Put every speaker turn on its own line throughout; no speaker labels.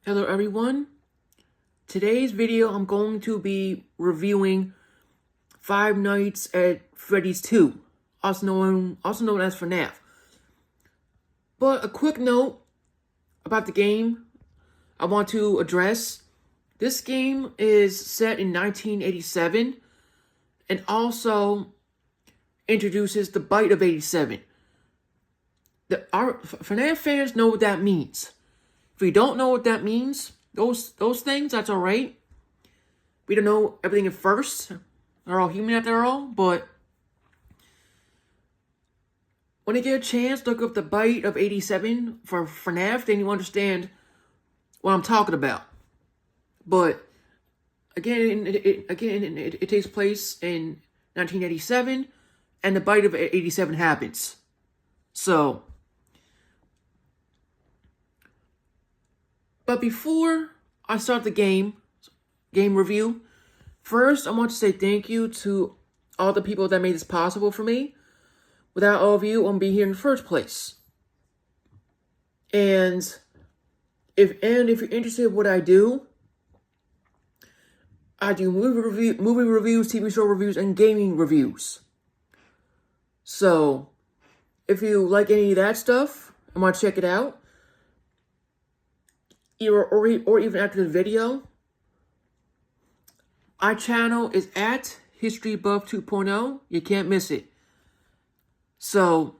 Hello everyone. Today's video I'm going to be reviewing Five Nights at Freddy's 2, also known as FNAF. But a quick note about the game I want to address. This game is set in 1987 and also introduces the bite of 87. Our FNAF fans know what that means. If we don't know what that means, those things, that's alright. We don't know everything at first. We're all human after all, but when you get a chance, look up the bite of 87 for FNAF, then you understand what I'm talking about. But again, it takes place in 1987, and the bite of 87 happens. So, but before I start the game review, first I want to say thank you to all the people that made this possible for me. Without all of you, I wouldn't be here in the first place. And if you're interested in what I do movie reviews, TV show reviews, and gaming reviews. So, if you like any of that stuff and want to check it out, or even after the video, my channel is at HistoryBuff 2.0. You can't miss it. So,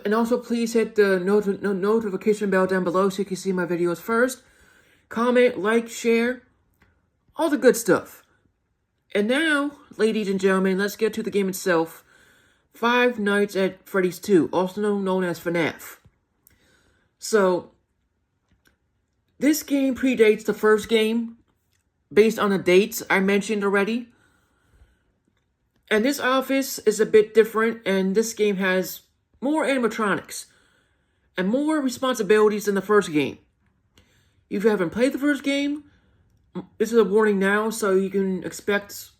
and also please hit the notification bell down below so you can see my videos first. Comment, like, share, all the good stuff. And now, ladies and gentlemen, let's get to the game itself. Five Nights at Freddy's 2, also known as FNAF. So, this game predates the first game, based on the dates I mentioned already. And this office is a bit different, and this game has more animatronics and more responsibilities than the first game. If you haven't played the first game, this is a warning now, so you can expect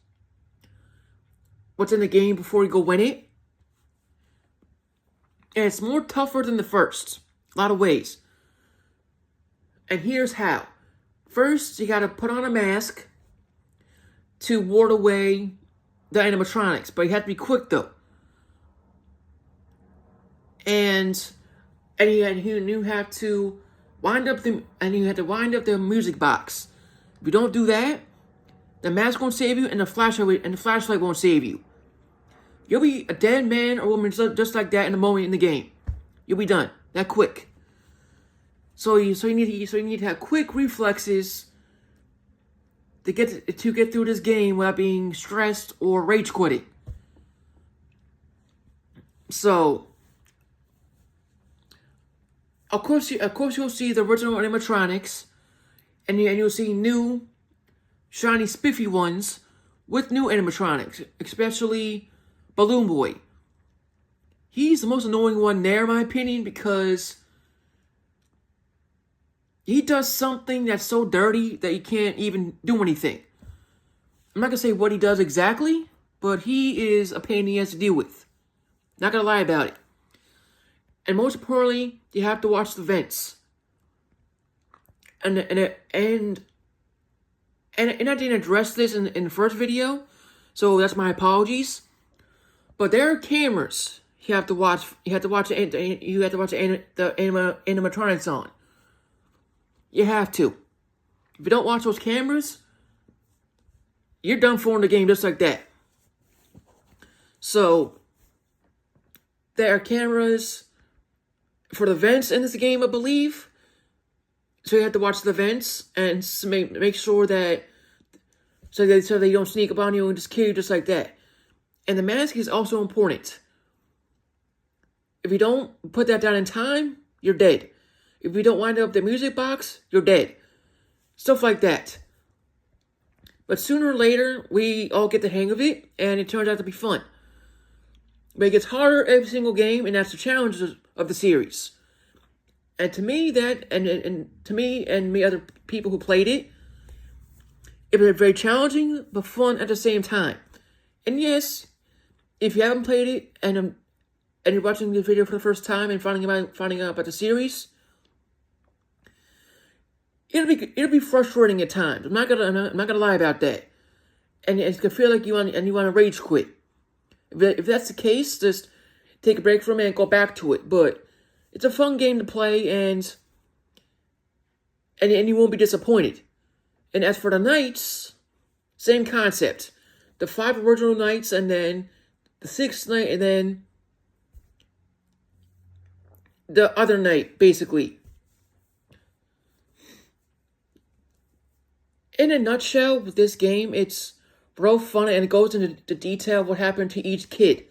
what's in the game before you go win it. And it's more tougher than the first. A lot of ways. And here's how. First, you gotta put on a mask to ward away the animatronics. But you have to be quick, though. And you have to wind up the music box. If you don't do that, the mask won't save you, and the flashlight won't save you. You'll be a dead man or woman just like that in a moment in the game. You'll be done that quick. So you need to have quick reflexes to get through this game without being stressed or rage quitting. So, of course you'll see the original animatronics, and you'll see new, shiny, spiffy ones with new animatronics, especially Balloon Boy. He's the most annoying one there, in my opinion, because he does something that's so dirty that you can't even do anything. I'm not going to say what he does exactly, but he is a pain he has to deal with. Not going to lie about it. And most importantly, you have to watch the vents. And I didn't address this in the first video, so that's my apologies. But there are cameras you have to watch. You have to watch the animatronics on. You have to. If you don't watch those cameras, you're done for in the game just like that. So, there are cameras for the vents in this game, I believe. So you have to watch the vents and make sure that so they don't sneak up on you and just kill you just like that. And the mask is also important. If you don't put that down in time, you're dead. If you don't wind up the music box, you're dead. Stuff like that. But sooner or later, we all get the hang of it, and it turns out to be fun. But it gets harder every single game, and that's the challenge of the series. And to me, and other people who played it, it was very challenging, but fun at the same time. And yes, if you haven't played it, and you're watching this video for the first time and finding out about the series, it'll be frustrating at times. I'm not gonna lie about that. And it's gonna feel like you want to rage quit. If that's the case, just take a break from it and go back to it. But it's a fun game to play, and you won't be disappointed. And as for the nights, same concept. The 5 original nights, and then the 6th night, and then the other night, basically. In a nutshell, with this game, it's real fun, and it goes into the detail of what happened to each kid.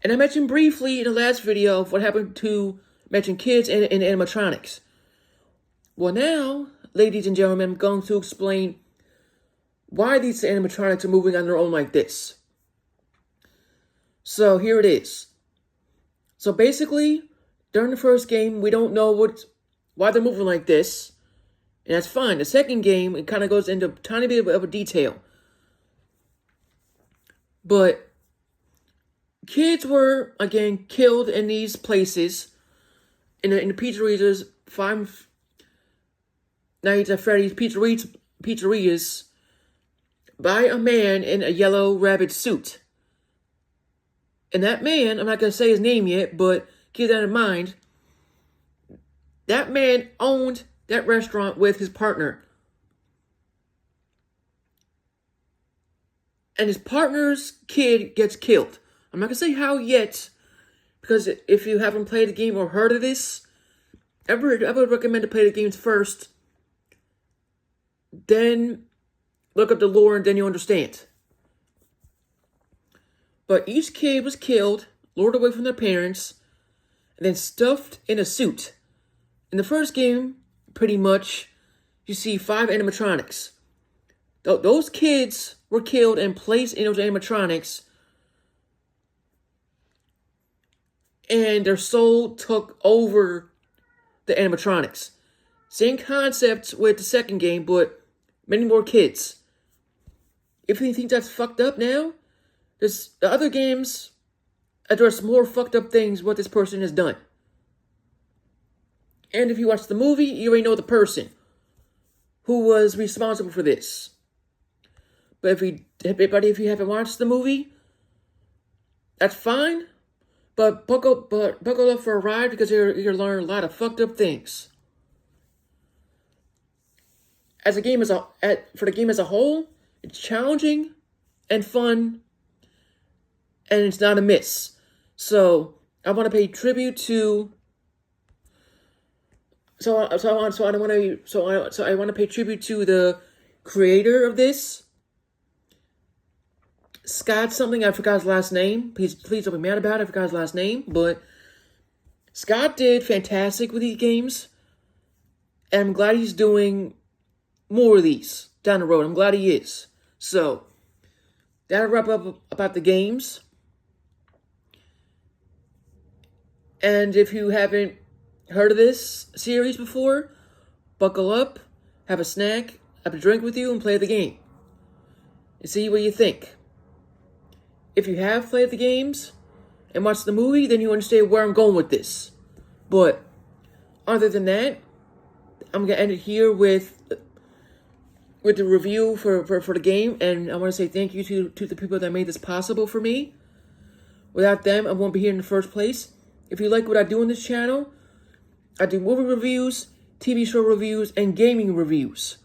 And I mentioned briefly in the last video of what happened to mentioned kids in animatronics. Well, now, ladies and gentlemen, I'm going to explain why these animatronics are moving on their own like this. So here it is. So basically, during the first game, we don't know why they're moving like this. And that's fine. The second game, it kind of goes into a tiny bit of a detail. But kids were, again, killed in these places. In the pizzerias, 5 nights at Freddie's pizzerias, by a man in a yellow rabbit suit. And that man, I'm not going to say his name yet, but keep that in mind. That man owned that restaurant with his partner. And his partner's kid gets killed. I'm not going to say how yet, because if you haven't played the game or heard of this, I would recommend to play the games first, then look up the lore, and then you understand. But each kid was killed, lured away from their parents, and then stuffed in a suit. In the first game, pretty much, you see 5 animatronics. Those kids were killed and placed in those animatronics, and their soul took over the animatronics. Same concept with the second game, but many more kids. If you think that's fucked up now, the other games address more fucked up things what this person has done. And if you watch the movie, you already know the person who was responsible for this. But if you haven't watched the movie, that's fine. But buckle up for a ride, because you're going to learn a lot of fucked up things. For the game as a whole, it's challenging and fun, and it's not a miss. So I want to pay tribute to. I want to pay tribute to the creator of this, Scott something. I forgot his last name. Please don't be mad about it. I forgot his last name, but Scott did fantastic with these games, and I'm glad he's doing more of these down the road. I'm glad he is. So that'll wrap up about the games. And if you haven't heard of this series before, buckle up, have a snack, have a drink with you, and play the game. And see what you think. If you have played the games and watched the movie, then you understand where I'm going with this. But other than that, I'm going to end it here with the review for the game. And I want to say thank you to the people that made this possible for me. Without them, I won't be here in the first place. If you like what I do on this channel, I do movie reviews, TV show reviews, and gaming reviews.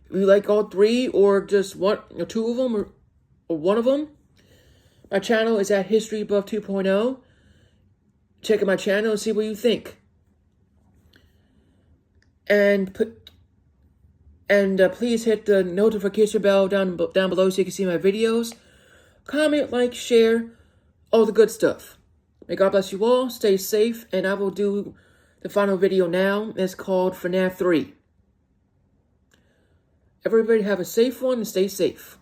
If you like all 3 or just 1 or 2 of them or 1 of them, my channel is at History Buff 2.0. Check out my channel and see what you think. And please hit the notification bell down below so you can see my videos. Comment, like, share, all the good stuff. May God bless you all. Stay safe, and I will do the final video now. It's called FNAF 3. Everybody have a safe one and stay safe.